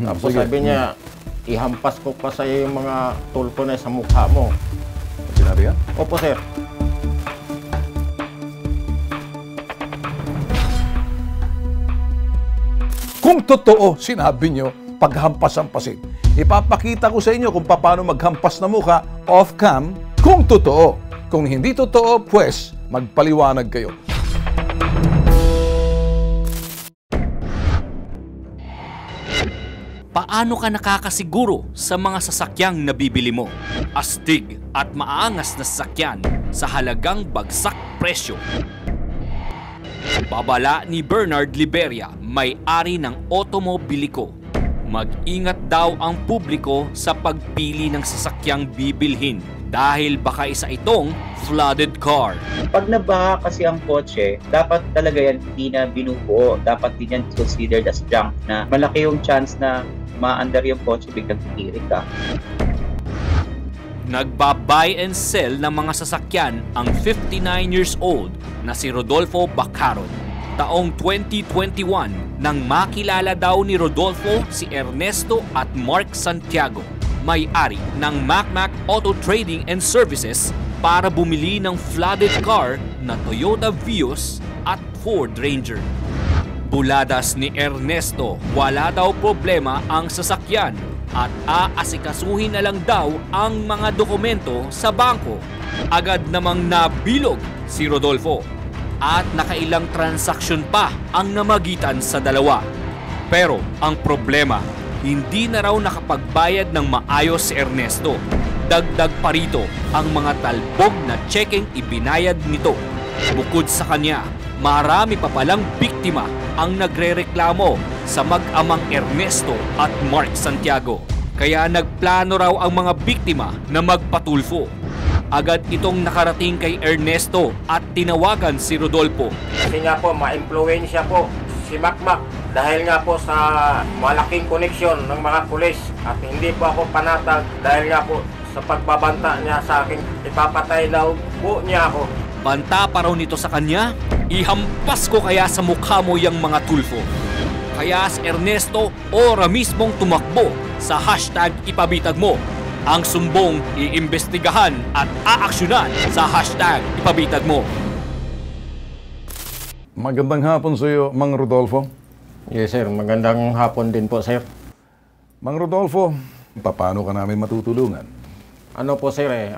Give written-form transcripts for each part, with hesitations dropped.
Tapos sabi niya, ihampas ko pa sa'yo yung mga tulpo na sa mukha mo. Sinabi yan? Opo, sir. Kung totoo, sinabi nyo, paghampas-hampasin. Ipapakita ko sa inyo kung paano maghampas na mukha off-cam kung totoo. Kung hindi totoo, pues, magpaliwanag kayo. Paano ka nakakasiguro sa mga sasakyang nabibili mo? Astig at maaangas na sasakyan sa halagang bagsak presyo. Babala ni Bernard Liberia, may-ari ng Automobilico. Mag-ingat daw ang publiko sa pagpili ng sasakyang bibilhin dahil baka isa itong flooded car. Pag nabaha kasi ang kotse, dapat talaga yan hindi na binubuo. Dapat din yan considered as junk na malaki yung chance na ma-under yung kotse biglang titirik ka. Nagba-buy and sell ng mga sasakyan ang 59 years old na si Rodolfo Bacaron. Taong 2021 nang makilala daw ni Rodolfo si Ernesto at Mark Santiago, may-ari ng Macmac Auto Trading and Services, para bumili ng flooded car na Toyota Vios at Ford Ranger. Buladas ni Ernesto, wala daw problema ang sasakyan at aasikasuhin na lang daw ang mga dokumento sa bangko. Agad namang nabilog si Rodolfo at nakailang transaksyon pa ang namagitan sa dalawa. Pero ang problema, hindi na raw nakapagbayad ng maayos si Ernesto. Dagdag pa rito ang mga talbog na tsekeng ibinayad nito. Bukod sa kanya, marami pa palang biktima ang nagrereklamo sa mag-amang Ernesto at Mark Santiago. Kaya nagplano raw ang mga biktima na magpatulfo. Agad itong nakarating kay Ernesto at tinawagan si Rodolfo. Kasi nga po, ma-influensya po si Macmac dahil nga po sa malaking koneksyon ng mga pulis at hindi po ako panatag dahil nga po sa pagbabanta niya sa akin, ipapatay daw po niya ako. Banta pa raw nito sa kanya, ihampas ko kaya sa mukha mo yung mga tulfo. Kaya si Ernesto ora mismong tumakbo sa hashtag ipabitag mo. Ang sumbong iimbestigahan at aaksyonan sa hashtag ipabitag mo. Magandang hapon sa iyo, Mang Rodolfo. Yes, sir. Magandang hapon din po, sir. Mang Rodolfo, paano ka namin matutulungan? Ano po, sir,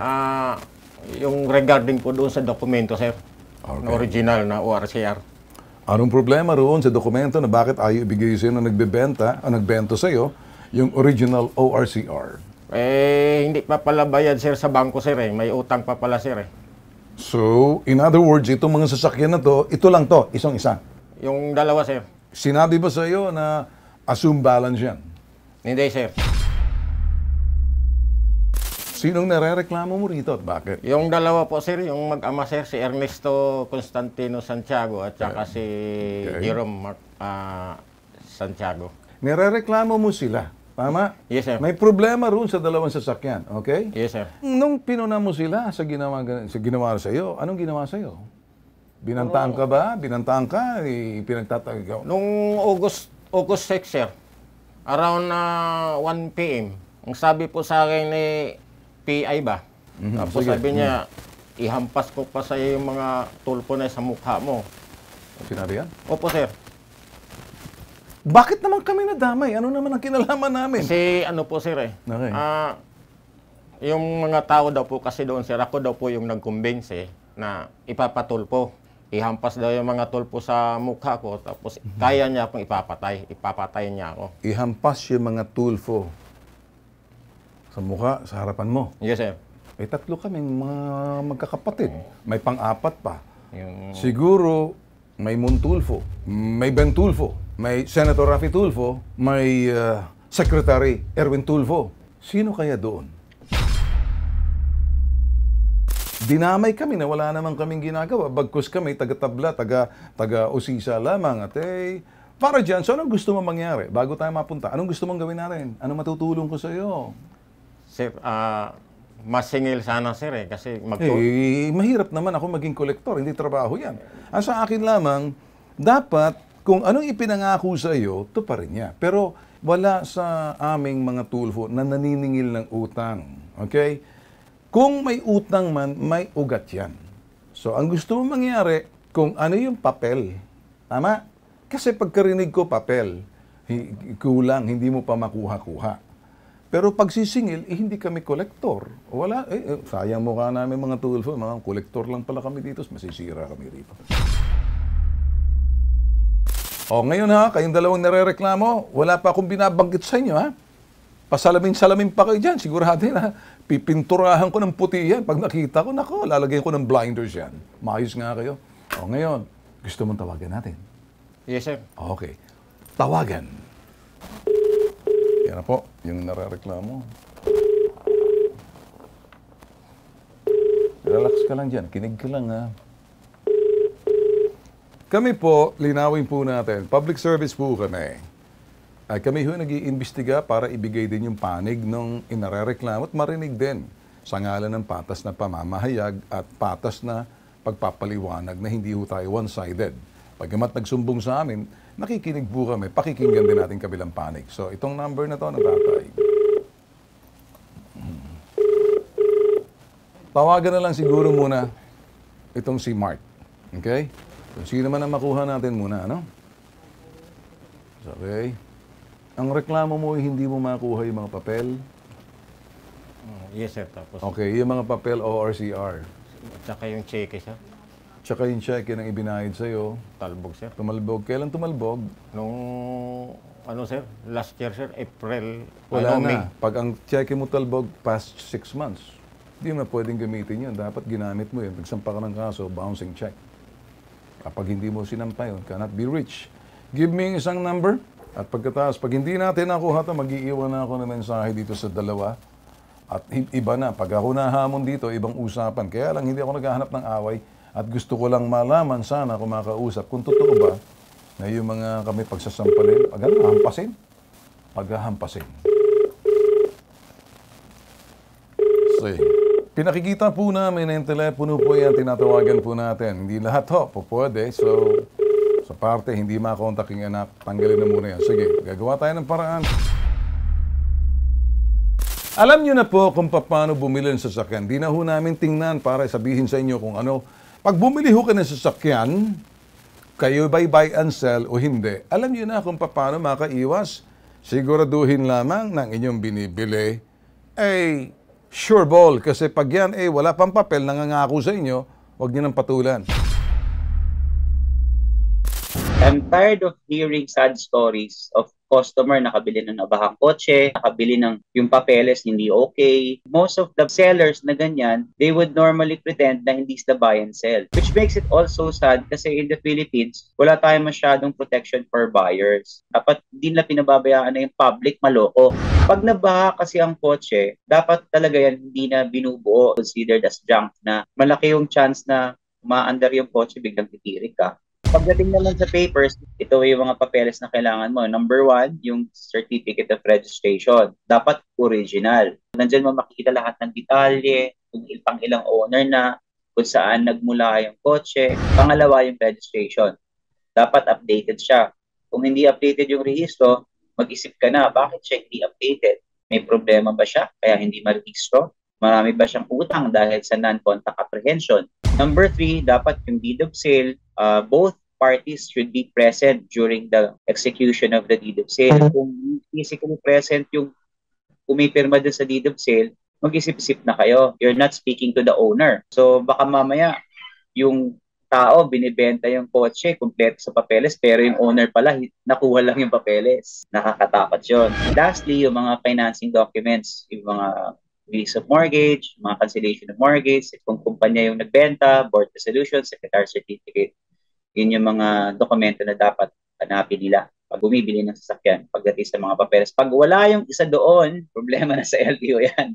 yung regarding po doon sa dokumento, sir. Okay. Na original na ORCR. Anong problema roon sa dokumento na bakit ayaw ibigay sa'yo na nagbebenta o nagbento sa'yo yung original ORCR? Hindi pa pala bayad, sir, sa bangko, sir. May utang pa pala, sir. So, in other words, itong mga sasakyan na to, ito lang to, isang-isa. Yung dalawa, sir. Sinabi ba sa'yo na assume balance yan? Hindi, sir. Sinong narereklamo mo rito at bakit? Yung dalawa po, sir, yung mag-ama, sir, si Ernesto Constantino Santiago at saka si Jerome Santiago. Nirereklamo mo sila, tama? Yes, sir. May problema roon sa dalawang sasakyan, okay? Yes, sir. Nung pinuna mo sila sa ginawa sa iyo, anong ginawa sa iyo? Binantaan ka ba? Binantaan ka? Pinagtatagaw? Nung August 6, sir, around 1 p.m., ang sabi po sa akin ni PI ba? Tapos sabi niya, ihampas ko pa sa'yo yung mga tulpo na sa mukha mo. Sinabi yan? Opo, sir. Bakit naman kami nadamay? Ano naman ang kinalaman namin? Kasi ano po, sir, Okay. yung mga tao daw po kasi doon, sir, ako daw po yung nag-convince na ipapatulpo. Ihampas daw yung mga tulpo sa mukha ko, tapos kaya niya akong ipapatay. Ipapatay niya ako. Ihampas yung mga tulfo sa mukha, sa harapan mo. Yes, sir. Tatlo kami mga magkakapatid. May pang-apat pa. Yung... Siguro may Montulfo, may Ben Tulfo, may Senator Rafi Tulfo, may Secretary Erwin Tulfo. Sino kaya doon? Dinamay kami na wala naman kaming ginagawa. Bagkus kami, taga-tabla, taga-usisa lamang. At para dyan, so anong gusto mong mangyari? Bago tayo mapunta, anong gusto mong gawin natin? Anong matutulong ko sa iyo? Sir, Masingil sana sir kasi Mahirap naman ako maging kolektor, hindi trabaho yan. Ang sa akin lamang, dapat kung anong ipinangako sa iyo, ito pa rin niya. Pero wala sa aming mga tulfo na naniningil ng utang. Okay? Kung may utang man, may ugat yan. So, ang gusto mo mangyari, kung ano yung papel. Tama? Kasi pagkarinig ko papel, kulang, hindi mo pa makuha-kuha. Pero pag sisingil, hindi kami kolektor. Wala, sayang mukha namin mga tulfo, mga kolektor lang pala kami dito, masisira kami rito. O, ngayon ha, kayong dalawang narereklamo, wala pa akong binabanggit sa inyo ha. Pasalamin-salamin pa kayo dyan, sigurado na pipinturahan ko ng puti yan. Pag nakita ko, nako, lalagyan ko ng blinders yan. Maayos nga kayo. O, ngayon, gusto mong tawagan natin? Yes sir. Okay. Tawagan. Yan na po, yung narereklamo. Relax ka lang dyan, kinig ka lang ha. Kami po, linawin po natin, public service po kami. Ay kami ho nag-iimbestiga para ibigay din yung panig ng inarereklamo at marinig din sa ngalan ng patas na pamamahayag at patas na pagpapaliwanag na hindi ho tayo one-sided. Pagkamat nagsumbong sa amin, nakikinig po kami, pakikinggan din natin kabilang panig. So itong number na to ng tatay. Tawagan na lang siguro muna itong si Mark. Okay? Kung sino man ang makuha natin muna, ano? Okay. Ang reklamo mo ay hindi mo makuha yung mga papel? Yes sir. Tapos Okay, yung mga papel ORCR. tsaka yung cheque sir. Tsaka yung cheque ng ibinayad sa'yo. Talbog sir. Tumalbog. Kailan tumalbog? Nung ano sir, last year sir, April. Wala May. na. Pag ang cheque mo talbog past 6 months, hindi mo na pwedeng gamitin yun. Dapat ginamit mo yun. Nagsampa ka ng kaso, bouncing check. Kapag hindi mo sinampa yun, cannot be reached. Give me isang number. At pagkatapos, pag hindi natin nakuha ito, mag-iiwan na ako ng mensahe dito sa dalawa. At iba na. Pag ako nahamon dito, ibang usapan. Kaya lang, hindi ako naghahanap ng away. At gusto ko lang malaman sana kung makausap. Kung totoo ba na yung mga kami pagsasampalin, paghahampasin. Paghahampasin. Sige. Pinakikita po namin na yung telepono po yan, tinatawagan po natin. Hindi lahat ho, po pwede. So, sa parte, hindi makontak yung anak, tanggalin na muna yan. Sige, gagawa tayo ng paraan. Alam nyo na po kung paano bumili ng sasakyan. Di na ho namin tingnan para sabihin sa inyo kung ano. Pag bumili ho ka ng sasakyan, kayo ba'y buy and sell o hindi, alam nyo na kung paano makaiwas. Siguraduhin lamang ng inyong binibili ay sure ball. Kasi pag yan wala pang papel, nangangako sa inyo, huwag nyo nang patulan. I'm tired of hearing sad stories of customer nakabili ng nabahang kotse, nakabili ng yung papeles hindi okay. Most of the sellers na ganyan, they would normally pretend na hindi sila buy and sell. Which makes it also sad kasi in the Philippines, wala tayong masyadong protection for buyers. Dapat hindi nila pinababayaan na yung public maloko. Pag nabaha kasi ang kotse, dapat talaga yan hindi na binubuo, considered as junk na malaki yung chance na maandar yung kotse, biglang titirik ka. Pagdating naman sa papers, ito yung mga papeles na kailangan mo. Number 1, yung certificate of registration. Dapat original. Nandyan mo makikita lahat ng detalye, kung pang ilang owner na, kung saan nagmula yung kotse. Pangalawa, yung registration. Dapat updated siya. Kung hindi updated yung rehistro, mag-isip ka na, bakit siya hindi updated? May problema ba siya? Kaya hindi marehistro? Marami ba siyang utang dahil sa non-contact apprehension? Number 3, dapat yung deed of sale, both parties should be present during the execution of the deed of sale. Kung physically present yung pumipirma dun sa deed of sale, mag-isip-isip na kayo. You're not speaking to the owner. So baka mamaya yung tao binibenta yung kotse kompleto sa papeles pero yung owner pala nakuha lang yung papeles. Nakakatakot yun. Lastly, yung mga financing documents, yung mga release of mortgage, mga cancellation of mortgage, kung kumpanya yung nagbenta, board resolution, secretary certificate. Yun yung mga dokumento na dapat hanapin nila pag bumibili ng sasakyan, pagdating sa mga papeles. Pag wala yung isa doon, problema na sa LTO yan.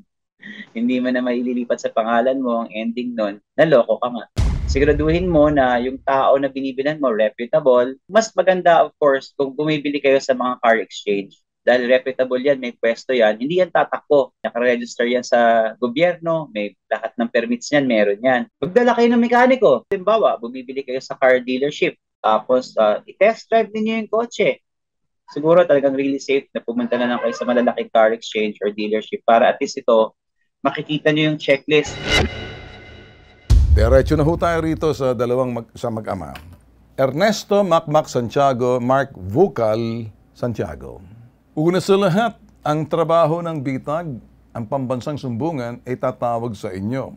Hindi mo na maililipat sa pangalan mo, ang ending nun, naloko ka nga. Siguraduhin mo na yung tao na binibilan mo, reputable. Mas maganda, of course, kung bumibili kayo sa mga car exchange. dahil reputable yan, may pwesto yan, hindi yan tatakbo. Nakaregister yan sa gobyerno, may lahat ng permits yan, meron yan. Magdala kayo ng mekaniko. Halimbawa, bumibili kayo sa car dealership, tapos i-test drive ninyo yung kotse. Siguro talagang really safe na pumunta na lang kayo sa malalaking car exchange or dealership para at least ito, makikita nyo yung checklist. Diretso na ho tayo rito sa sa mag-ama. Ernesto Macmac Santiago, Mark Vocal Santiago. Una sa lahat, ang trabaho ng BITAG, ang pambansang sumbungan, ay tatawag sa inyo.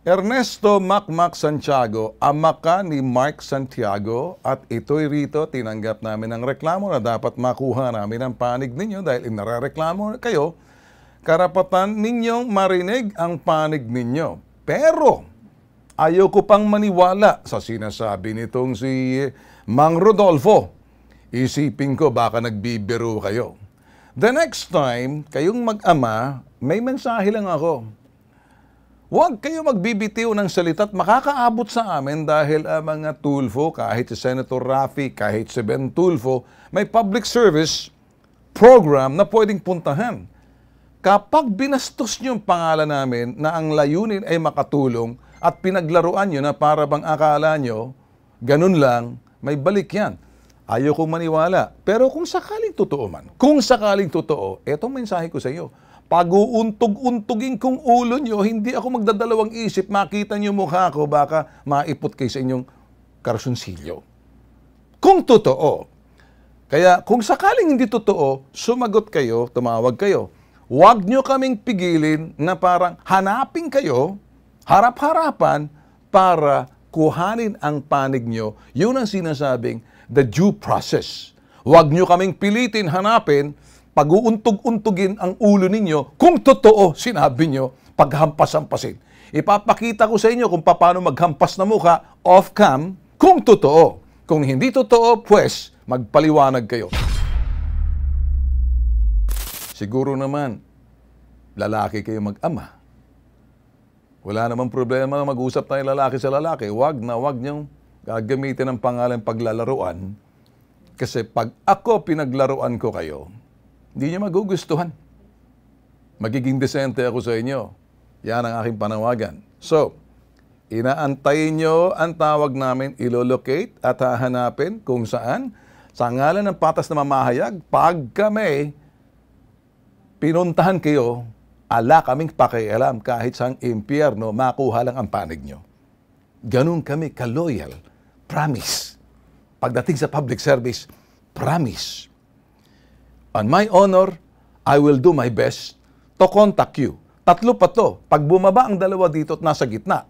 Ernesto Macmac Santiago, ama ka ni Mark Santiago, at ito'y rito tinanggap namin ang reklamo na dapat makuha namin ang panig ninyo dahil inareklamo kayo, karapatan ninyong marinig ang panig ninyo. Pero, ayoko pang maniwala sa sinasabi nitong si Mang Rodolfo. Isipin ko baka nagbibiro kayo. The next time, kayong mag-ama, may mensahe lang ako. Huwag kayo magbibitiw ng salita at makakaabot sa amin dahil ang mga Tulfo, kahit si Senator Raffy, kahit si Ben Tulfo, may public service program na pwedeng puntahan. Kapag binastos niyo ang pangalan namin na ang layunin ay makatulong at pinaglaruan niyo na para bang akala niyo, ganun lang, may balik yan. Ayokong maniwala. Pero kung sakaling totoo man, kung sakaling totoo, etong mensahe ko sa iyo, pag-uuntog-untugin kong ulo nyo, hindi ako magdadalawang isip, makita nyo mukha ko, baka maipot kayo sa inyong karsunsilyo. Kung totoo. Kaya kung sakaling hindi totoo, sumagot kayo, tumawag kayo. Huwag nyo kaming pigilin na parang hanapin kayo, harap-harapan, para kuhanin ang panig nyo. Yun ang sinasabing the due process. Huwag nyo kaming pilitin hanapin, pag-uuntog-untugin ang ulo ninyo kung totoo sinabi nyo, paghampas-hampasin. Ipapakita ko sa inyo kung paano maghampas na mukha off-cam kung totoo. Kung hindi totoo, pues, magpaliwanag kayo. Siguro naman, lalaki kayo mag-ama. Wala namang problema na mag-usap tayo lalaki sa lalaki. Huwag niyong gagamitin ang pangalan paglalaruan. Kasi pag ako pinaglaruan ko kayo, hindi niyo magugustuhan. Magiging desente ako sa inyo. Yan ang aking panawagan. So, inaantayin nyo ang tawag namin, ilolocate at hahanapin kung saan, sa ngalan ng patas na mamahayag, pag kami pinuntahan kayo, ala kaming pakialam kahit sa impyerno, makuha lang ang panig nyo. Ganun kami ka-loyal. Promise. Pagdating sa public service, promise. On my honor, I will do my best to contact you. 3 pa to. Pag bumaba ang 2 dito at nasa gitna,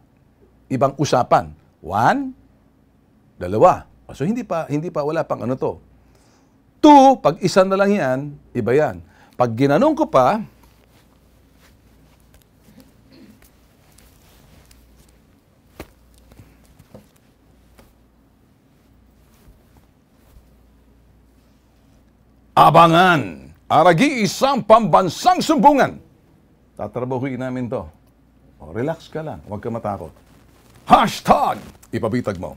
ibang usapan. 1, 2. So hindi pa wala pang ano to. 2, pag isa na lang yan, iba yan. Pag ginanong ko pa, abangan, aragi isang pambansang sumbungan. Tatrabahuin namin to. O, relax ka lang, huwag ka matakot. #, ipabitag mo.